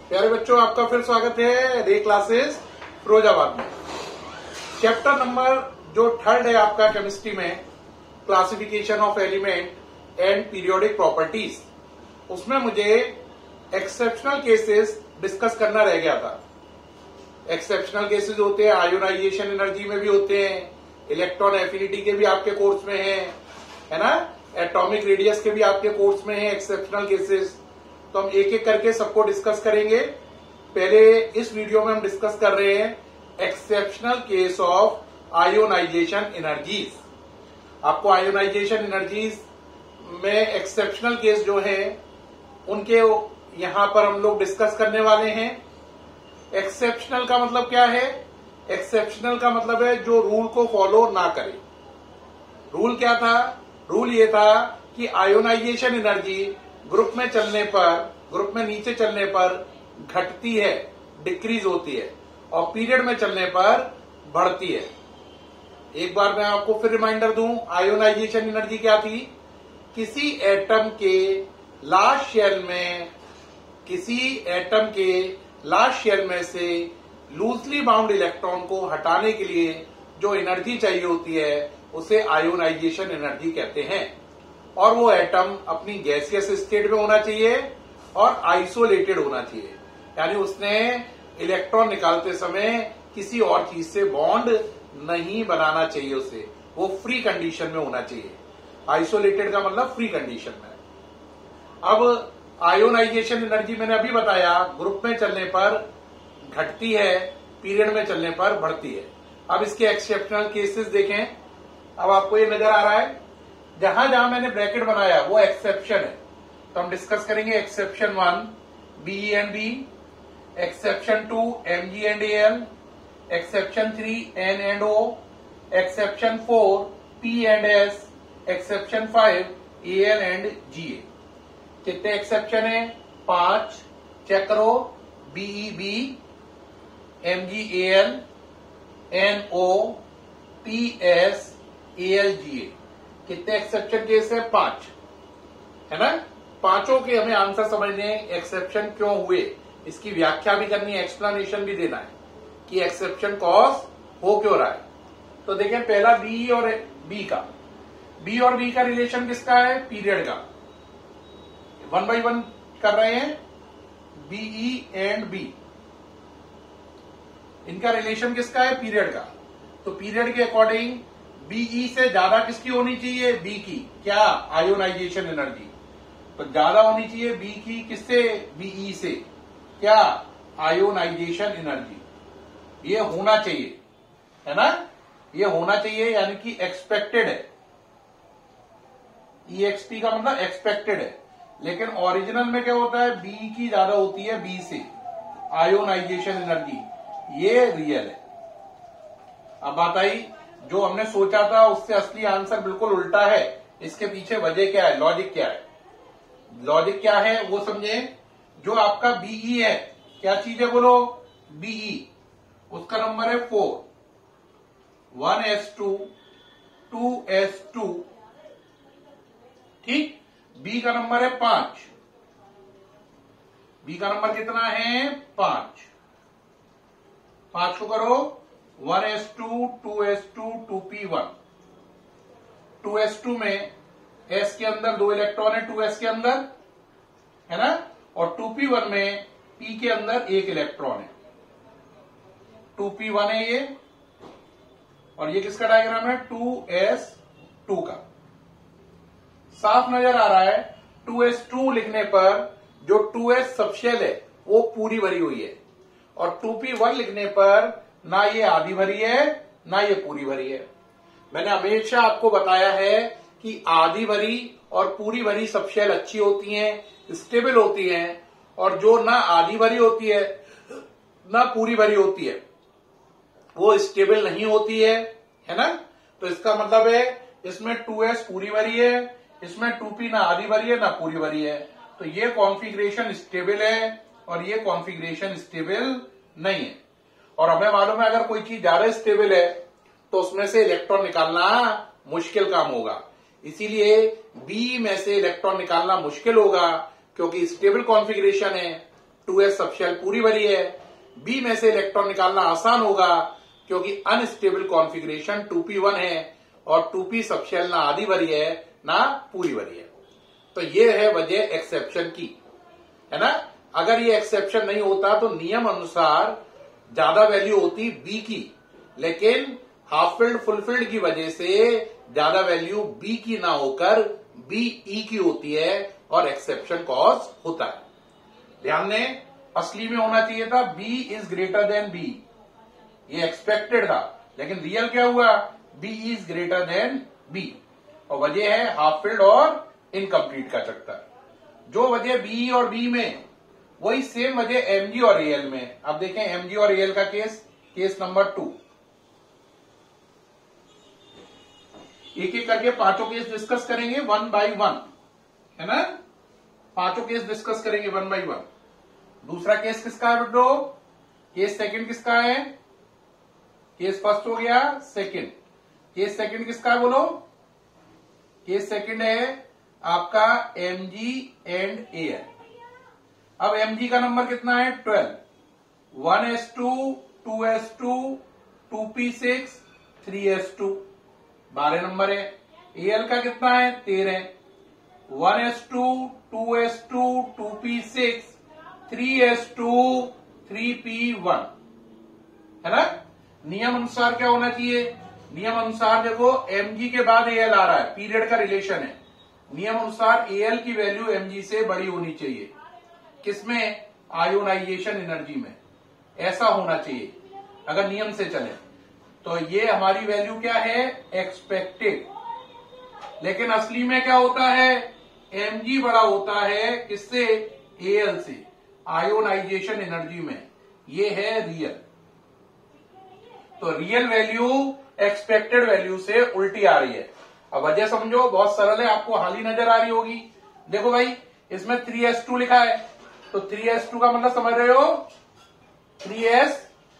प्यारे बच्चों, आपका फिर स्वागत है रे क्लासेस फिरोजाबाद में। चैप्टर नंबर जो थर्ड है आपका केमिस्ट्री में, classification of element and periodic properties, उसमें मुझे एक्सेप्शनल केसेस डिस्कस करना रह गया था। एक्सेप्शनल केसेस होते हैं, आयोनाइजेशन एनर्जी में भी होते हैं, इलेक्ट्रॉन एफिनिटी के भी आपके कोर्स में है ना, एटॉमिक रेडियस के भी आपके कोर्स में है एक्सेप्शनल केसेस। तो हम एक एक करके सबको डिस्कस करेंगे। पहले इस वीडियो में हम डिस्कस कर रहे हैं exceptional case of ionisation energies. आपको आयोनाइजेशन एनर्जीज में एक्सेप्शनल केस जो है उनके यहां पर हम लोग डिस्कस करने वाले हैं। एक्सेप्शनल का मतलब क्या है? एक्सेप्शनल का मतलब है जो रूल को फॉलो ना करे। रूल क्या था? रूल ये था कि आयोनाइजेशन एनर्जी ग्रुप में नीचे चलने पर घटती है, डिक्रीज होती है, और पीरियड में चलने पर बढ़ती है। एक बार मैं आपको फिर रिमाइंडर दूं, आयोनाइजेशन एनर्जी क्या थी? किसी एटम के लास्ट शेल में से लूजली बाउंड इलेक्ट्रॉन को हटाने के लिए जो एनर्जी चाहिए होती है उसे आयोनाइजेशन एनर्जी कहते हैं। और वो एटम अपनी गैसियस स्टेट में होना चाहिए और आइसोलेटेड होना चाहिए, यानी उसने इलेक्ट्रॉन निकालते समय किसी और चीज से बॉन्ड नहीं बनाना चाहिए, उसे वो फ्री कंडीशन में होना चाहिए। आइसोलेटेड का मतलब फ्री कंडीशन में। अब आयोनाइजेशन एनर्जी मैंने अभी बताया, ग्रुप में चलने पर घटती है, पीरियड में चलने पर बढ़ती है। अब इसके एक्सेप्शनल केसेस देखें। अब आपको ये नजर आ रहा है, जहां जहां मैंने ब्रैकेट बनाया वो एक्सेप्शन है। तो हम डिस्कस करेंगे exception 1 BE and B, exception 2 MG and L, exception 3 N and O, exception 4 P and S, exception 5 L and GA. कितने एक्सेप्शन है? 5। चेक करो, BE B, MG L, N O, P S, L GA. कितने exception case है? 5 है ना। पांचों के हमें आंसर समझने हैं, एक्सेप्शन क्यों हुए, इसकी व्याख्या भी करनी है, एक्सप्लेनेशन भी देना है कि एक्सेप्शन कॉज हो क्यों रहा है। तो देखें, पहला बी और बी का रिलेशन किसका है? पीरियड का। 1 by 1 कर रहे हैं। बीई एंड बी, इनका रिलेशन किसका है? पीरियड का। तो पीरियड के अकॉर्डिंग बीई से ज्यादा किसकी होनी चाहिए? बी की। क्या? Ionisation energy. तो ज्यादा होनी चाहिए बी की, किससे? बीई से। क्या? Ionisation energy. ये होना चाहिए, है ना, ये होना चाहिए, यानी कि एक्सपेक्टेड है। EXP का मतलब एक्सपेक्टेड है। लेकिन ओरिजिनल में क्या होता है? बी की ज्यादा होती है बी से, आयोनाइजेशन एनर्जी। ये रियल है। अब बात आई, जो हमने सोचा था उससे असली आंसर बिल्कुल उल्टा है। इसके पीछे वजह क्या है, लॉजिक क्या है? लॉजिक क्या है वो समझे। जो आपका बीई है, क्या चीज है बोलो? बीई, उसका नंबर है 4, 1s2 2s2, ठीक। बी का नंबर है 5। बी का नंबर कितना है? 5। 5 को करो, 1s2 2s2 2p1। 2s2 में s के अंदर 2 इलेक्ट्रॉन है, 2s के अंदर, है ना, और 2p1 में p के अंदर 1 इलेक्ट्रॉन है। 2p1 है ये, और ये किसका डायग्राम है? 2s2 का। साफ नजर आ रहा है, 2s2 लिखने पर जो 2s सबशेल है वो पूरी भरी हुई है, और 2p1 लिखने पर ना ये आधी भरी है ना ये पूरी भरी है। मैंने हमेशा आपको बताया है कि आधी भरी और पूरी भरी सबशेल अच्छी होती हैं, स्टेबल होती हैं, और जो ना आधी भरी होती है ना पूरी भरी होती है वो स्टेबल नहीं होती है ना। तो इसका मतलब है इसमें 2s पूरी भरी है, इसमें 2p ना आधी भरी है ना पूरी भरी है। तो ये कॉन्फ़िगरेशन स्टेबल है और ये कॉन्फ़िगरेशन स्टेबल नहीं है। और हमें मालूम है, अगर कोई चीज ज्यादा स्टेबल है तो उसमें से इलेक्ट्रॉन निकालना मुश्किल काम होगा। इसीलिए बी में से इलेक्ट्रॉन निकालना मुश्किल होगा, क्योंकि स्टेबल कॉन्फ़िगरेशन है। 2s सबशेल पूरी भरी है। बी में से इलेक्ट्रॉन निकालना आसान होगा क्योंकि अनस्टेबल कॉन्फ़िगरेशन 2p1 है और 2p सबशेल ना आधी भरी है ना पूरी भरी है। तो ये है वजह एक्सेप्शन की, है ना। अगर ये एक्सेप्शन नहीं होता तो नियम अनुसार ज्यादा वैल्यू होती बी की, लेकिन हाफ फिल्ड फुल फिल्ड की वजह से ज्यादा वैल्यू बी की ना होकर बी ई की होती है और एक्सेप्शन कॉज होता है। ध्यान दें, असली में होना चाहिए था B is greater than B, ये एक्सपेक्टेड था, लेकिन रियल क्या हुआ, B is greater than B. और वजह है हाफ फिल्ड और इनकम्प्लीट का चक्कर। जो वजह बी और बी में, वही सेम वजह एमजी और एएल में। अब देखें एमजी और एएल का केस नंबर 2। एक एक करके पांचों केस डिस्कस करेंगे 1 by 1, है ना। पांचों केस डिस्कस करेंगे 1 by 1। दूसरा केस किसका है बेटो, केस सेकंड किसका है, केस फर्स्ट हो गया, सेकंड केस सेकंड किसका है बोलो, केस सेकंड है आपका एमजी एंड एएल। अब एमजी का नंबर कितना है 12, 1s2 2s2 2p6 3s2 12 number है। एएल का कितना है 13, 1s2 2s2 2p6 3s2 3p1, है ना। नियम अनुसार क्या होना चाहिए, नियम अनुसार देखो एमजी के बाद एएल आ रहा है, पीरियड का रिलेशन है। नियम अनुसार एएल की वैल्यू एमजी से बड़ी होनी चाहिए, किसमें, आयोनाइजेशन एनर्जी में, ऐसा होना चाहिए अगर नियम से चले। तो ये हमारी वैल्यू क्या है, एक्सपेक्टेड। लेकिन असली में क्या होता है, एमजी बड़ा होता है किससे, एएल से, आयोनाइजेशन एनर्जी में। ये है रियल। तो रियल वैल्यू एक्सपेक्टेड वैल्यू से उल्टी आ रही है। अब वजह समझो, बहुत सरल है, आपको हाल ही नजर आ रही होगी। देखो भाई, इसमें 3s2 लिखा है, तो 3s2 का मतलब समझ रहे हो, 3s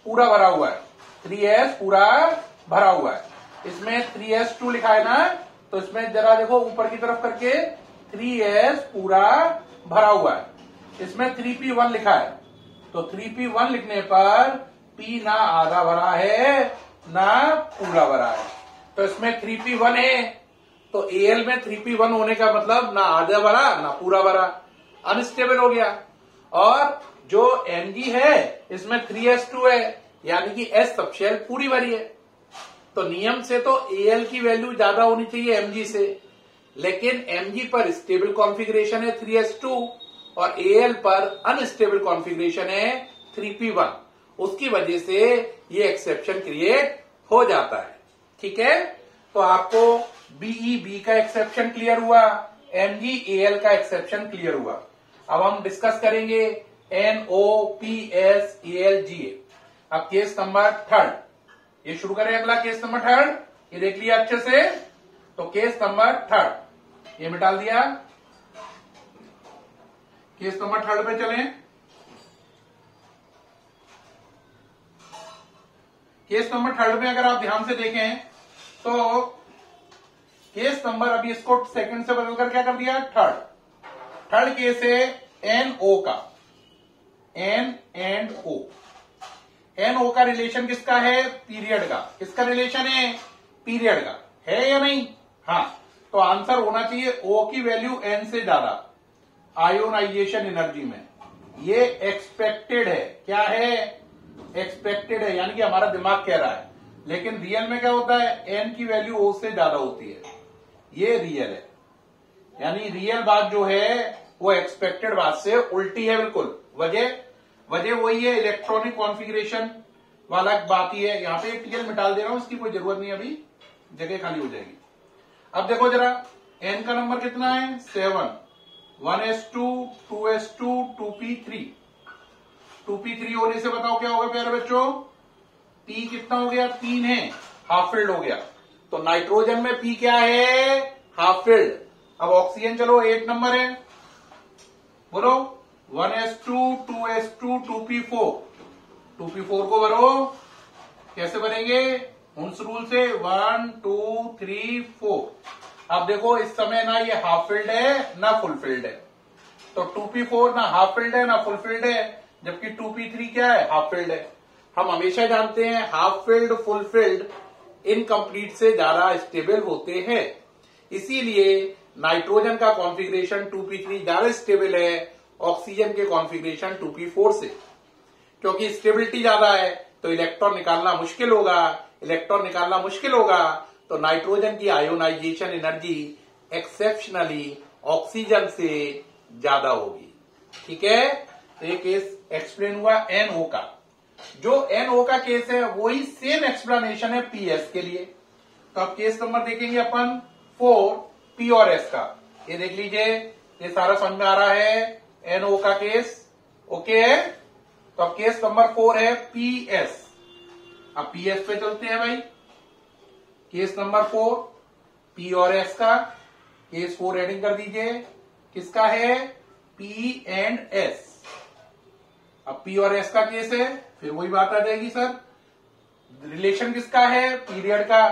पूरा भरा हुआ है, 3s पूरा भरा हुआ है। इसमें 3s2 लिखा है ना, तो इसमें जरा देखो ऊपर की तरफ करके 3s पूरा भरा हुआ है। इसमें 3p1 लिखा है, तो 3p1 लिखने पर p ना आधा भरा है ना पूरा भरा है। तो इसमें 3p1 है, तो एएल में 3p1 होने का मतलब ना आधा भरा ना पूरा भरा, अनस्टेबल हो गया। और जो एमजी है इसमें 3s2 है, यानी कि एस सबशेल पूरी भरी है। तो नियम से तो एएल की वैल्यू ज्यादा होनी चाहिए एमजी से, लेकिन एमजी पर स्टेबल कॉन्फ़िगरेशन है 3s2 और एएल पर अनस्टेबल कॉन्फ़िगरेशन है 3p1। उसकी वजह से ये एक्सेप्शन क्रिएट हो जाता है। ठीक है, तो आपको बीई बी का एक्सेप्शन क्लियर हुआ, एमजी एएल का एक्सेप्शन क्लियर हुआ। अब हम डिस्कस करेंगे NOPS ALGA। अब केस नंबर 3, ये शुरू करें अगला केस नंबर 3, ये देख लिया अच्छे से। तो केस नंबर 3 ये मिटा दिया, केस नंबर 3 पे चलें। केस नंबर 3 में अगर आप ध्यान से देखें तो केस नंबर, अभी इसको सेकंड से बदलकर क्या कर दिया, थर्ड केस है NO का, N एंड O। NO का रिलेशन किसका है, पीरियड का। किसका रिलेशन है, पीरियड का, है या नहीं, हाँ। तो आंसर होना चाहिए O की वैल्यू N से ज्यादा आयोनाइजेशन एनर्जी में। ये एक्सपेक्टेड है, क्या है, एक्सपेक्टेड है, यानी कि हमारा दिमाग कह रहा है। लेकिन रियल में क्या होता है, N की वैल्यू O से ज्यादा होती है, ये रियल है। यानी रियल बात जो है वो एक्सपेक्टेड बात से उल्टी है बिल्कुल। वजह वही है, इलेक्ट्रॉनिक कॉन्फ़िगरेशन वाला बात ही है। यहां पे एक टीएल मिटाल दे रहा हूं, इसकी कोई जरूरत नहीं, अभी जगह खाली हो जाएगी। अब देखो जरा, N का नंबर कितना है 7, 1s2 2s2 2p3। 2p3 होने से बताओ क्या होगा प्यारे बच्चों, P कितना हो गया, 3 है, हाफ फिल्ड हो गया। तो नाइट्रोजन में P क्या है, हाफ फिल्ड। अब ऑक्सीजन चलो 8 नंबर है, बोलो 1s2 2s2 2p4। 2p4 को भरो, कैसे बनेंगे, हुंस रूल से 1 2 3 4। अब देखो इस समय ना ये हाफ फिल्ड है ना फुल फिल्ड है, तो 2p4 ना हाफ फिल्ड है ना फुल फिल्ड है, जबकि 2p3 क्या है, हाफ फिल्ड है। हम हमेशा जानते हैं half filled full field incomplete से ज्यादा स्टेबल होते हैं, इसीलिए नाइट्रोजन का कॉन्फ़िगरेशन 2p3 ज्यादा स्टेबल है ऑक्सीजन के कॉन्फ़िगरेशन 2p4 से। क्योंकि स्टेबिलिटी ज्यादा है तो इलेक्ट्रॉन निकालना मुश्किल होगा, इलेक्ट्रॉन निकालना मुश्किल होगा तो नाइट्रोजन की आयोनाइजेशन एनर्जी एक्सेप्शनली ऑक्सीजन से ज्यादा होगी। ठीक है, तो ये केस एक्सप्लेन हुआ NO का। जो NO का केस है वही सेम एक्सप्लेनेशन है PS के लिए। तो अब केस नंबर देखेंगे अपन 4 P और S का। ये देख लीजिए, ये सारा समझ में आ रहा है, NO का केस ओके है। तो अब केस नंबर 4 है PS। अब PS पे चलते हैं भाई। केस नंबर 4 P और S का, केस 4 एडिंग कर दीजिए, किसका है, P एंड S। अब P और S का केस है, फिर वही बात आ जाएगी सर, रिलेशन किसका है, पीरियड का।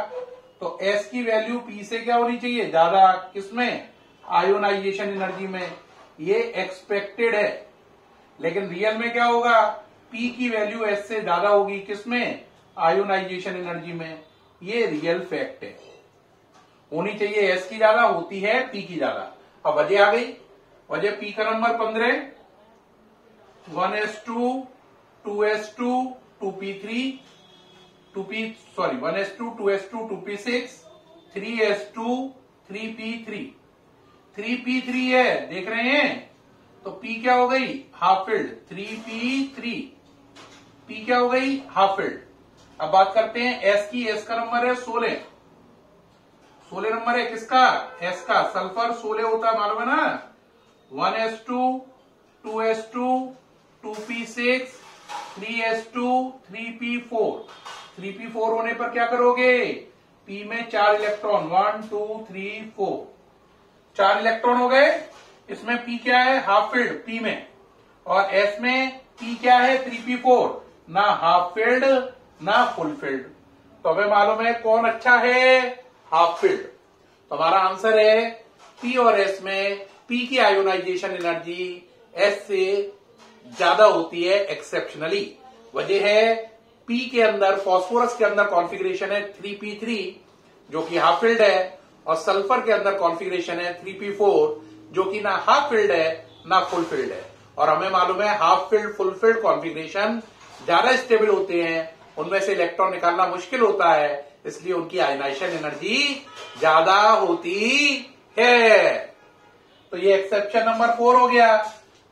तो S की वैल्यू P से क्या होनी चाहिए, ज्यादा, किसमें, आयोनाइजेशन एनर्जी में। ये एक्सपेक्टेड है, लेकिन रियल में क्या होगा, P की वैल्यू S से ज्यादा होगी, किसमें, आयोनाइजेशन एनर्जी में। ये रियल फैक्ट है, होनी चाहिए S की ज्यादा, होती है P की ज्यादा। अब वजह आ गई, वजह P का number 15, 1s2 2s2 2p3 1s2 2s2 2p6 3s2 3p3 3p3 है, देख रहे हैं। तो P क्या हो गई, हाफ फिल्ड, 3p3 P क्या हो गई, हाफ फिल्ड। अब बात करते हैं S की। S का नंबर है 16 नंबर है किसका, S का। सल्फर 16 होता है, मालूम है ना। 1s2 2s2 2p6 3s2 3p4 3p4 होने पर क्या करोगे, P में 4 इलेक्ट्रॉन, 1 2 3 4 4 इलेक्ट्रॉन हो गए। इसमें P क्या है, हाफ फिल्ड P में, और S में P क्या है, 3p4, ना हाफ फिल्ड ना फुल फिल्ड। तो हमें मालूम है कौन अच्छा है, हाफ फिल्ड। तो हमारा आंसर है P और S में P की आयोनाइजेशन एनर्जी S से ज्यादा होती है एक्सेप्शनली। वजह है P के अंदर, फास्फोरस के अंदर कॉन्फ़िगरेशन है 3p3 जो कि हाफ फिल्ड है, और सल्फर के अंदर कॉन्फ़िगरेशन है 3p4 जो कि ना हाफ फिल्ड है ना फुल फिल्ड है। और हमें मालूम है half filled full field configuration ज्यादा स्टेबल होते हैं, उनमें से इलेक्ट्रॉन निकालना मुश्किल होता है, इसलिए उनकी आयनाइजेशन एनर्जी ज्यादा होती है। तो ये एक्सेप्शन नंबर 4 हो गया।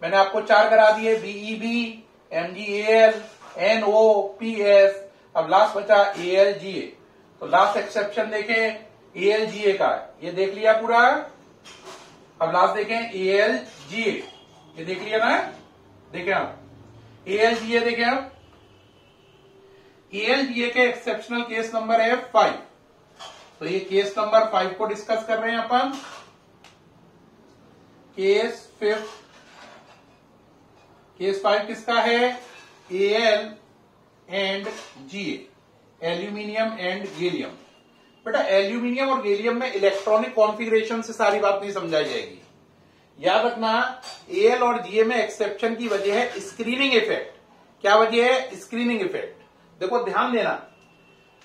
मैंने आपको 4 करा दिए, BeB, MgAl, NO, PS। अब लास्ट बचा AlGa। तो लास्ट एक्सेप्शन देखें AlGa का, ये देख लिया पूरा। अब लास्ट देखें AlGa, ये देख लिया ना, देखें आप AlGa, देखें आप AlGa के एक्सेप्शनल केस नंबर है 5। तो ये केस नंबर 5 को डिस्कस कर रहे हैं अपन। केस 5 किसका है, Al and Ga, aluminium and gallium. बेटा एल्यूमिनियम और गैलियम में इलेक्ट्रॉनिक कॉन्फ़िगरेशन से सारी बात नहीं समझाई जाएगी, याद रखना। Al और Ga में एक्सेप्शन की वजह है स्क्रीनिंग इफेक्ट। क्या वजह है, स्क्रीनिंग इफेक्ट। देखो ध्यान देना,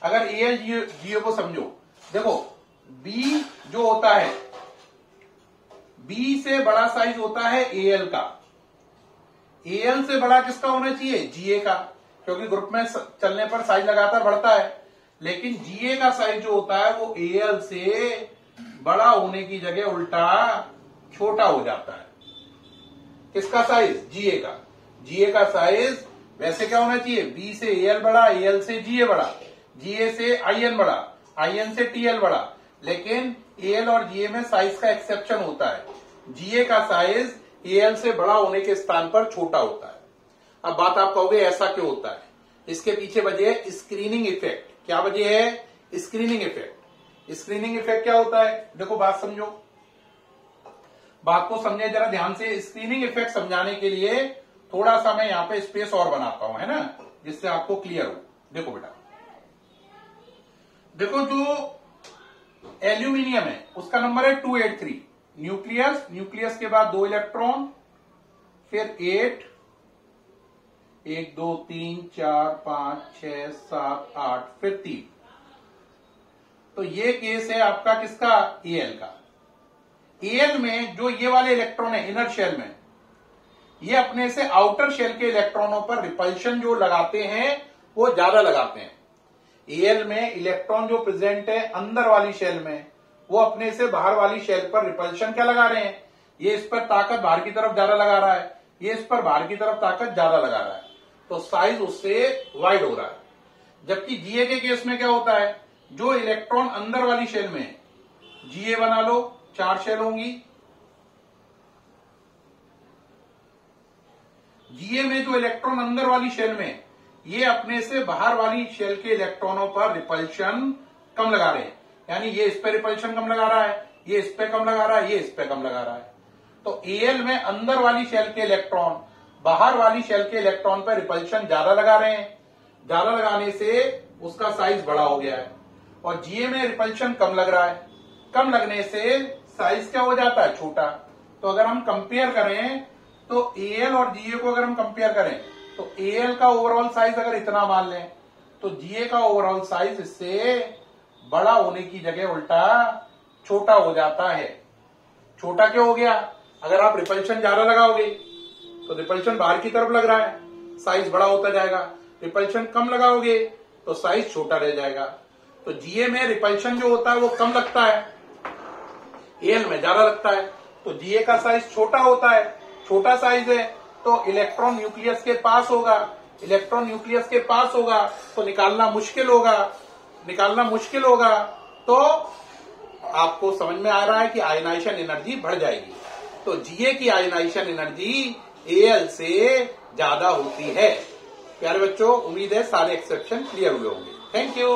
अगर AlGa को समझो, देखो B जो होता है, B से बड़ा साइज होता है Al का, Al से बड़ा किसका होना चाहिए, Ga का, क्योंकि ग्रुप में चलने पर साइज लगातार बढ़ता है। लेकिन Ga का साइज जो होता है वो Al से बड़ा होने की जगह उल्टा छोटा हो जाता है। किसका साइज, Ga का साइज वैसे क्या होना चाहिए, B से Al बड़ा, Al से Ga बड़ा, Ga से In बड़ा, In से Tl बड़ा। लेकिन Al और Ga में साइज का एक्सेप्शन होता है, Ga का साइज Al से बड़ा होने के स्थान पर छोटा होता है। अब बात आप कहोगे ऐसा क्यों होता है, इसके पीछे वजह है स्क्रीनिंग इफेक्ट। क्या वजह है, स्क्रीनिंग इफेक्ट। स्क्रीनिंग इफेक्ट क्या होता है, देखो बात समझो, बात को समझे जरा ध्यान से। स्क्रीनिंग इफेक्ट समझाने के लिए थोड़ा सा मैं यहां पे स्पेस और बनाता हूं, है ना, जिससे आपको क्लियर हो। देखो बेटा, देखो जो एल्यूमिनियम है उसका नंबर है 283, न्यूक्लियस के बाद 2 इलेक्ट्रॉन, फिर 8 1 2 3 4 5 6 7 8 फिर 3। तो ये केस है आपका किसका, Al का। Al में जो ये वाले इलेक्ट्रॉन है इनर शेल में, ये अपने से आउटर शेल के इलेक्ट्रॉनों पर रिपल्शन जो लगाते हैं वो ज्यादा लगाते हैं। Al में इलेक्ट्रॉन जो प्रेजेंट है अंदर वाली शेल में, वो अपने से बाहर वाली शेल पर रिपल्शन क्या लगा रहे हैं, ये इस पर ताकत बाहर की तरफ ज्यादा लगा रहा है, ये इस पर बाहर की तरफ ताकत ज्यादा लगा रहा है, तो साइज उससे वाइड हो रहा है। जबकि Ga के केस में क्या होता है, जो इलेक्ट्रॉन अंदर वाली शेल में है, Ga बना लो, 4 शेल होंगी। Ga में जो इलेक्ट्रॉन अंदर वाली शेल में, ये अपने से बाहर वाली शेल के इलेक्ट्रॉनों पर रिपल्शन कम लगा रहे हैं, यानी ये इस पे रिपल्शन कम लगा रहा है, ये इस पे कम लगा रहा है, ये इस पे कम लगा रहा है। तो Al में अंदर वाली शेल के इलेक्ट्रॉन बाहर वाली शेल के इलेक्ट्रॉन पर रिपल्शन ज्यादा लगा रहे हैं, ज्यादा लगाने से उसका साइज बड़ा हो गया है। और Ga में रिपल्शन कम लग रहा है, कम लगने से साइज क्या हो जाता है, छोटा। तो अगर हम कंपेयर करें तो Al और Ga को अगर हम कंपेयर करें तो Al का ओवरऑल साइज अगर इतना मान लें तो Ga का ओवरऑल साइज इससे बड़ा होने की जगह उल्टा छोटा हो जाता है। छोटा क्यों हो गया, अगर आप रिपल्शन ज्यादा लगाओगे तो रिपल्शन बाहर की तरफ लग रहा है, साइज बड़ा होता जाएगा। रिपल्शन कम लगाओगे तो साइज छोटा रह जाएगा। तो Ga में रिपल्शन जो होता है वो कम लगता है, Al में ज्यादा लगता है। तो Ga का साइज छोटा होता है, छोटा साइज है तो इलेक्ट्रॉन न्यूक्लियस के पास होगा, इलेक्ट्रॉन न्यूक्लियस के पास होगा तो निकालना मुश्किल होगा। तो आपको समझ में आ रहा है कि आयनाइजेशन एनर्जी बढ़ जाएगी। तो Ga की आयनाइजेशन एनर्जी Al से ज्यादा होती है। प्यारे बच्चों, उम्मीद है सारे एक्सेप्शन क्लियर हुए होंगे। Thank you.